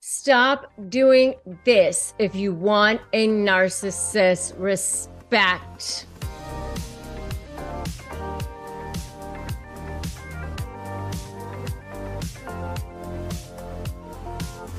Stop doing this if you want a narcissist respect.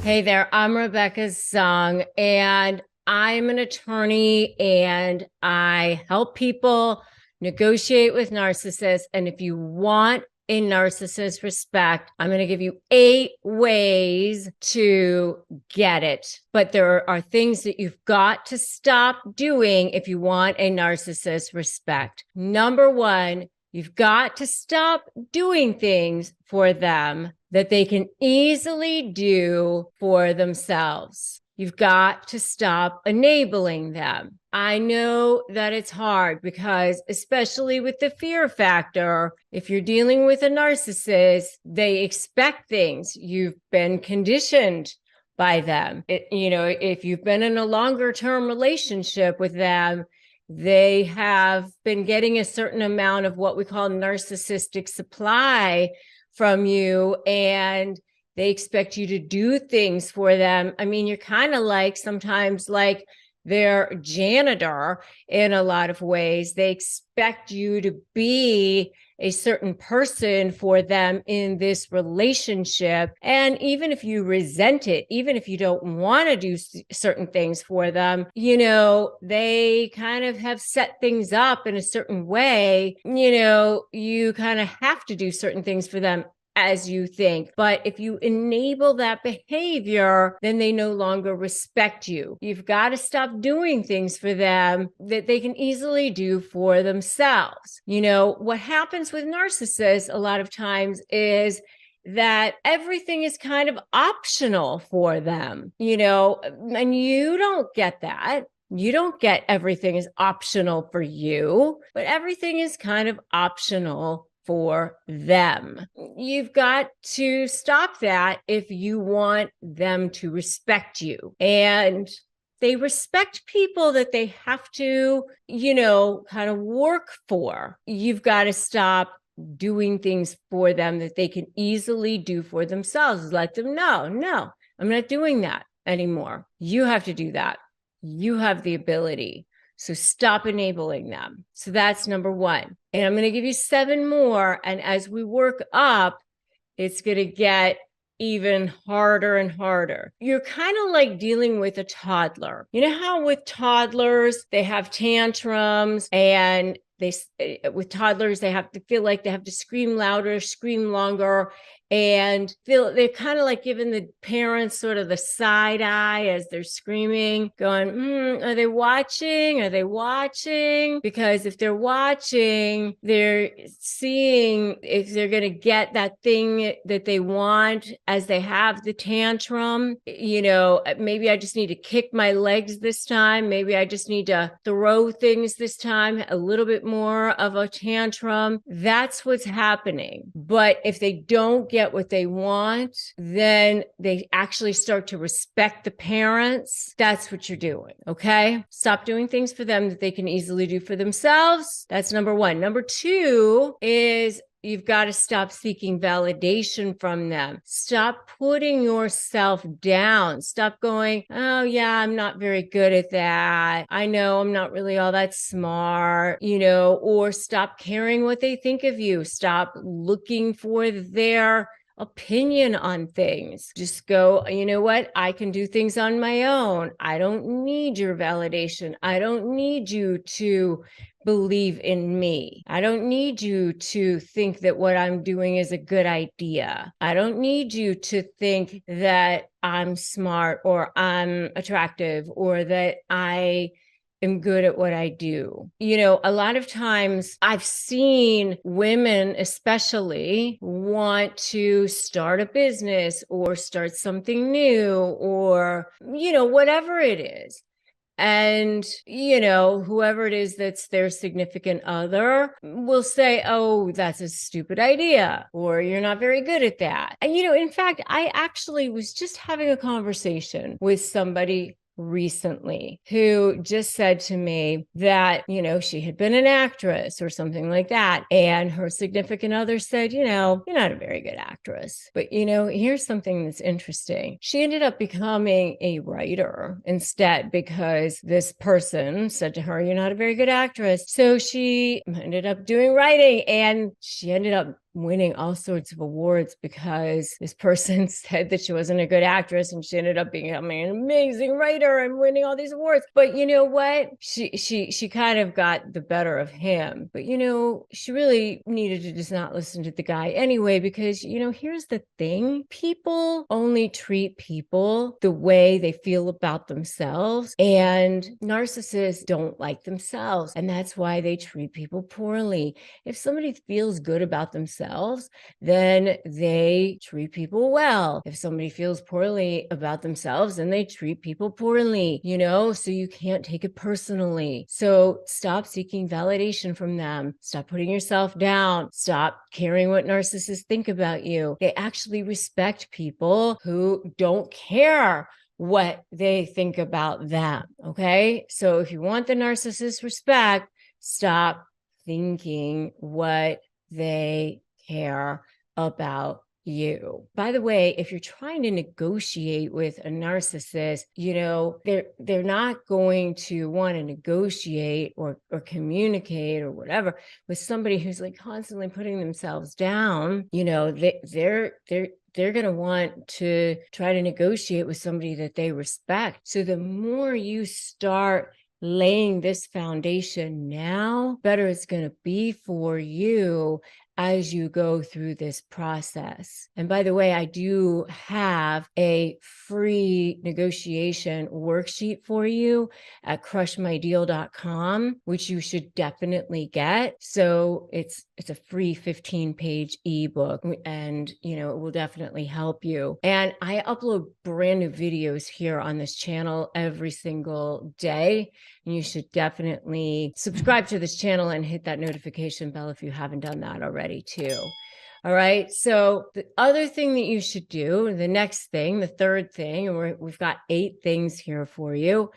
Hey there, I'm Rebecca Zung, and I'm an attorney, and I help people negotiate with narcissists. And if you want a narcissist respect, I'm going to give you 8 ways to get it. But there are things that you've got to stop doing if you want a narcissist respect. Number 1, you've got to stop doing things for them that they can easily do for themselves. You've got to stop enabling them. I know that it's hard because, especially with the fear factor, if you're dealing with a narcissist, they expect things. You've been conditioned by them. If you've been in a longer term relationship with them, they have been getting a certain amount of what we call narcissistic supply from you, and they expect you to do things for them. I mean, you're kind of like sometimes like their janitor in a lot of ways. They expect you to be a certain person for them in this relationship. And even if you resent it, even if you don't want to do certain things for them, they kind of have set things up in a certain way. You kind of have to do certain things for them as you think. But if you enable that behavior, then they no longer respect you. You've got to stop doing things for them that they can easily do for themselves. What happens with narcissists a lot of times is that everything is kind of optional for them, and you don't get that. You don't get everything is optional for you, but everything is kind of optional for them. You've got to stop that if you want them to respect you. And they respect people that they have to, kind of work for. You've got to stop doing things for them that they can easily do for themselves. Let them know, no, I'm not doing that anymore. You have to do that. You have the ability. So stop enabling them. So that's number 1. And I'm going to give you 7 more. And as we work up, it's going to get even harder and harder. You're kind of like dealing with a toddler. You know how with toddlers, they have tantrums, and with toddlers, they have to feel like they have to scream louder, scream longer, and they're kind of like giving the parents sort of the side eye as they're screaming, going, are they watching? Are they watching? Because if they're watching, they're seeing if they're going to get that thing that they want as they have the tantrum. Maybe I just need to kick my legs this time. Maybe I just need to throw things this time, a little bit more of a tantrum. That's what's happening. But if they don't get what they want, then they actually start to respect the parents. That's what you're doing. Okay. Stop doing things for them that they can easily do for themselves. That's number 1. Number 2 is you've got to stop seeking validation from them. Stop putting yourself down. Stop going, oh yeah, I'm not very good at that. I know I'm not really all that smart, or stop caring what they think of you. Stop looking for their opinion on things. Just go, you know what? I can do things on my own. I don't need your validation. I don't need you to believe in me. I don't need you to think that what I'm doing is a good idea. I don't need you to think that I'm smart or I'm attractive or that I am good at what I do. A lot of times I've seen women especially want to start a business or start something new or, whatever it is. And, whoever it is that's their significant other will say, oh, that's a stupid idea, or you're not very good at that. And, in fact, I actually was just having a conversation with somebody recently who just said to me that, she had been an actress or something like that. And her significant other said, you're not a very good actress. But, here's something that's interesting. She ended up becoming a writer instead because this person said to her, you're not a very good actress. So she ended up doing writing, and she ended up winning all sorts of awards because this person said that she wasn't a good actress, and she ended up becoming an amazing writer and winning all these awards. But you know what? She kind of got the better of him. But she really needed to just not listen to the guy anyway, because here's the thing. People only treat people the way they feel about themselves, and narcissists don't like themselves, and that's why they treat people poorly. If somebody feels good about themselves, then they treat people well. If somebody feels poorly about themselves, then they treat people poorly, so you can't take it personally. So stop seeking validation from them. Stop putting yourself down. Stop caring what narcissists think about you. They actually respect people who don't care what they think about them. Okay. So if you want the narcissist respect, stop thinking what they care about you. By the way, if you're trying to negotiate with a narcissist, they're not going to want to negotiate or communicate or whatever with somebody who's like constantly putting themselves down. They're going to want to try to negotiate with somebody that they respect. So the more you start laying this foundation now, better it's going to be for you as you go through this process. And by the way, I do have a free negotiation worksheet for you at crushmydeal.com, which you should definitely get. So it's a free 15-page ebook, and it will definitely help you. And I upload brand new videos here on this channel every single day. And you should definitely subscribe to this channel and hit that notification bell if you haven't done that already too. All right. So the other thing that you should do, the next thing, the third thing, and we've got 8 things here for you,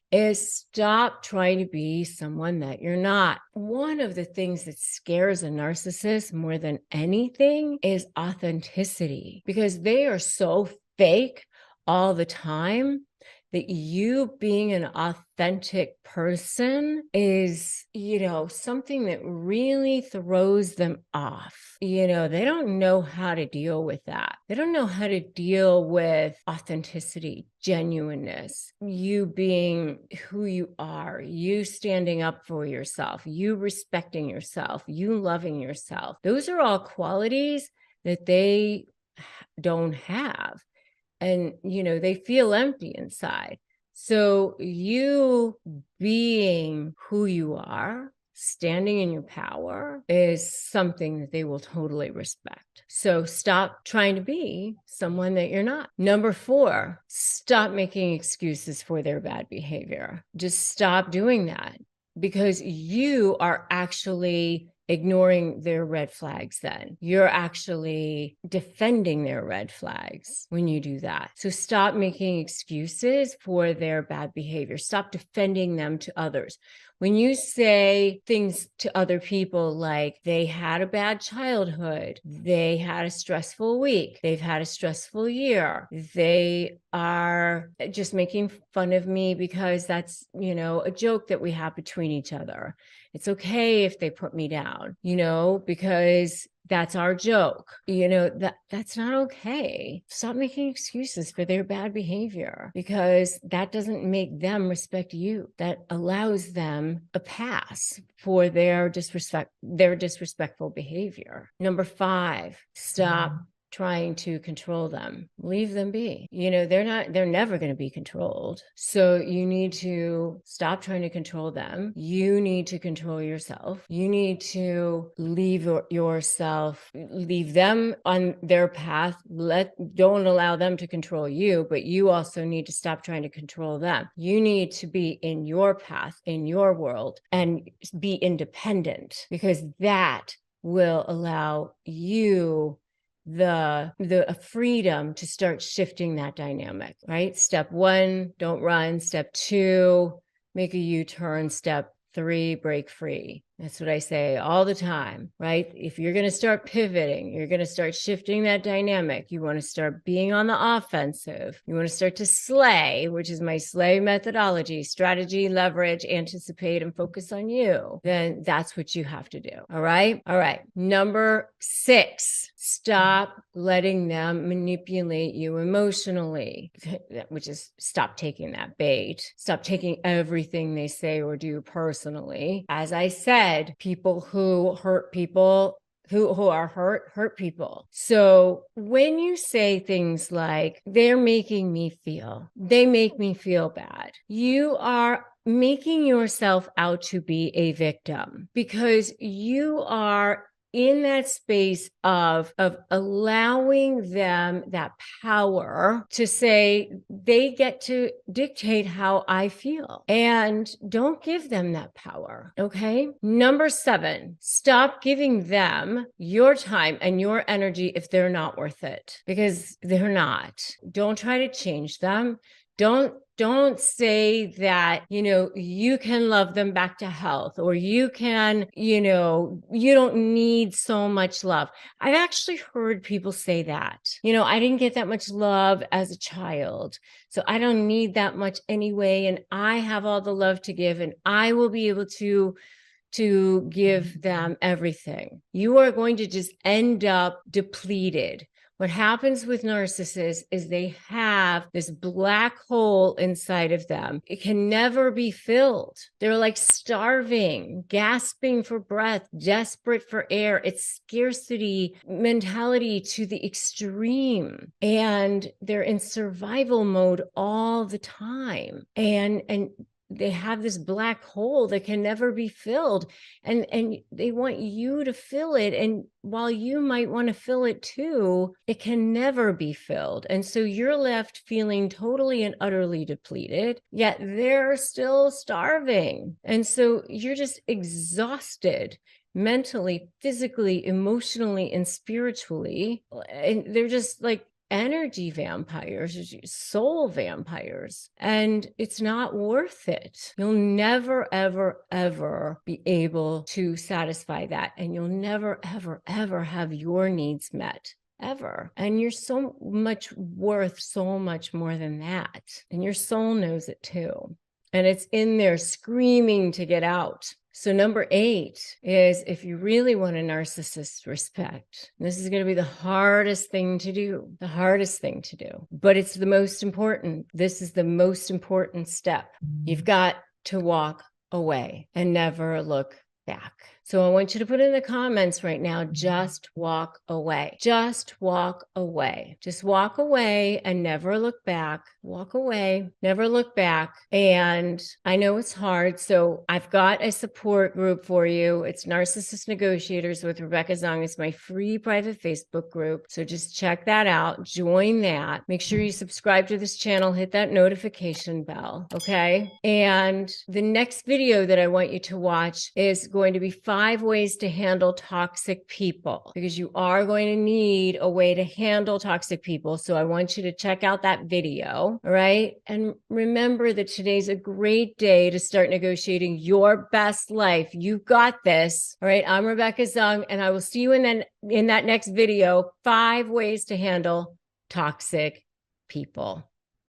is stop trying to be someone that you're not. One of the things that scares a narcissist more than anything is authenticity, because they are so fake all the time that you being an authentic person is, something that really throws them off. They don't know how to deal with that. They don't know how to deal with authenticity, genuineness, you being who you are, you standing up for yourself, you respecting yourself, you loving yourself. Those are all qualities that they don't have. And, they feel empty inside. So you being who you are, standing in your power, is something that they will totally respect. So stop trying to be someone that you're not. Number 4, stop making excuses for their bad behavior. Just stop doing that, because you are actually ignoring their red flags. Then you're actually defending their red flags when you do that. So stop making excuses for their bad behavior. Stop defending them to others. When you say things to other people like they had a bad childhood, they had a stressful week, they've had a stressful year, they are just making fun of me because that's, a joke that we have between each other. It's okay if they put me down, because that's our joke. That's not okay. Stop making excuses for their bad behavior, because that doesn't make them respect you. That allows them a pass for their disrespectful behavior. Number 5, stop trying to control them. Leave them be. They're never going to be controlled. So you need to stop trying to control them. You need to control yourself. You need to leave them on their path. Don't allow them to control you, but you also need to stop trying to control them. You need to be in your path, in your world, and be independent, because that will allow you the freedom to start shifting that dynamic, right? Step 1, don't run. Step 2, make a U-turn. Step 3, break free. That's what I say all the time, right? If you're going to start pivoting, you're going to start shifting that dynamic. You want to start being on the offensive. You want to start to slay, which is my slay methodology, strategy, leverage, anticipate, and focus on you. Then that's what you have to do. All right. All right. Number 6, stop letting them manipulate you emotionally, which is stop taking that bait. Stop taking everything they say or do personally. As I said, people who hurt people who are hurt people. So when you say things like, they make me feel bad, you are making yourself out to be a victim, because you are in that space of allowing them that power to say they get to dictate how I feel, and don't give them that power. Okay. Number 7, stop giving them your time and your energy if they're not worth it, because they're not. Don't try to change them. Don't say that, you can love them back to health, or you can, you don't need so much love. I've actually heard people say that, I didn't get that much love as a child, so I don't need that much anyway. And I have all the love to give, and I will be able to give them everything. You are going to just end up depleted. What happens with narcissists is they have this black hole inside of them. It can never be filled. They're like starving, gasping for breath, desperate for air. It's scarcity mentality to the extreme. And they're in survival mode all the time. And they have this black hole that can never be filled, and they want you to fill it. And while you might want to fill it too, it can never be filled. And so you're left feeling totally and utterly depleted, yet they're still starving. And so you're just exhausted mentally, physically, emotionally, and spiritually. And they're just like energy vampires, soul vampires, and it's not worth it. You'll never, ever, ever be able to satisfy that, and you'll never, ever, ever have your needs met. Ever. And you're so much worth so much more than that. And your soul knows it too. And it's in there screaming to get out. So number 8 is, if you really want a narcissist respect, this is going to be the hardest thing to do, but it's the most important. This is the most important step. You've got to walk away and never look back. So I want you to put in the comments right now, just walk away. Just walk away. Just walk away and never look back. Walk away, never look back. And I know it's hard. So I've got a support group for you. It's Narcissist Negotiators with Rebecca Zung. It's my free private Facebook group. So just check that out. Join that. Make sure you subscribe to this channel. Hit that notification bell. Okay. And the next video that I want you to watch is going to be 5 ways to handle toxic people, because you are going to need a way to handle toxic people. So I want you to check out that video. All right. And remember that today's a great day to start negotiating your best life. You've got this. All right. I'm Rebecca Zung, and I will see you in that next video, 5 ways to handle toxic people.